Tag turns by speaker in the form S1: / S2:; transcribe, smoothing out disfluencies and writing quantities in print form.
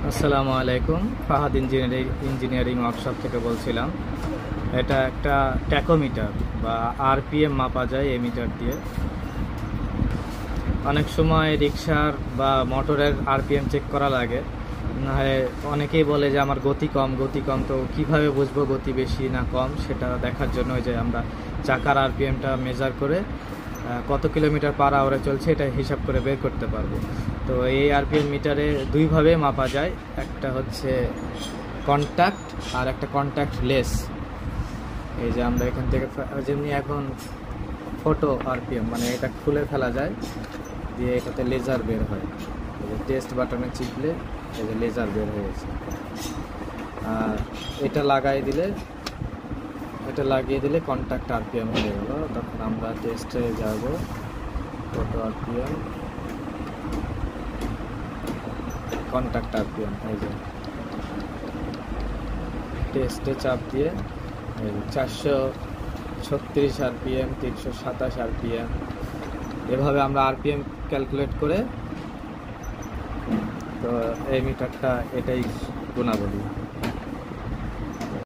S1: আসসালামু আলাইকুম। Fahad engineering workshop থেকে বলছিলাম। এটা একটা ট্যাকোমিটার বা আরপিএম মাপা যায় এই মিটার দিয়ে। অনেক সময় রিক্সার বা মোটরের আরপিএম চেক করা লাগে, না হয় অনেকেই বলে যে আমার গতি কম, তো কিভাবে বুঝবো গতি বেশি না কম সেটা দেখার জন্য যে আমরা চাকার আরপিএমটা মেজার করে কত কিলোমিটার পার আওয়ারে চলছে এটা হিসাব করে বের করতে পারবো। তো এই আরপিএম মিটারে দুইভাবে মাপা যায়, একটা হচ্ছে কন্ট্যাক্ট আর একটা কন্ট্যাক্ট লেস। এই যে আমরা এখান থেকে যেমনি এখন ফটো আরপিএম মানে এটা খুলে ফেলা যায়, দিয়ে এটাতে লেজার বের হয়। এই যে টেস্ট বাটনে চিপলে এই যে লেজার বের হয়েছে। আর এটা লাগিয়ে দিলে কন্ট্যাক্ট আরপিএম হয়ে গেল। তখন আমরা টেস্টে যাব, ফটো আরপিএম, কন্ট্যাক্ট আরপিএম। এই যে টেস্টে চাপ দিয়ে 436 আরপিএম, 327 আরপিএম, এভাবে আমরা আরপিএম ক্যালকুলেট করে তো এই মিটারটা এটাই গুণাবলী।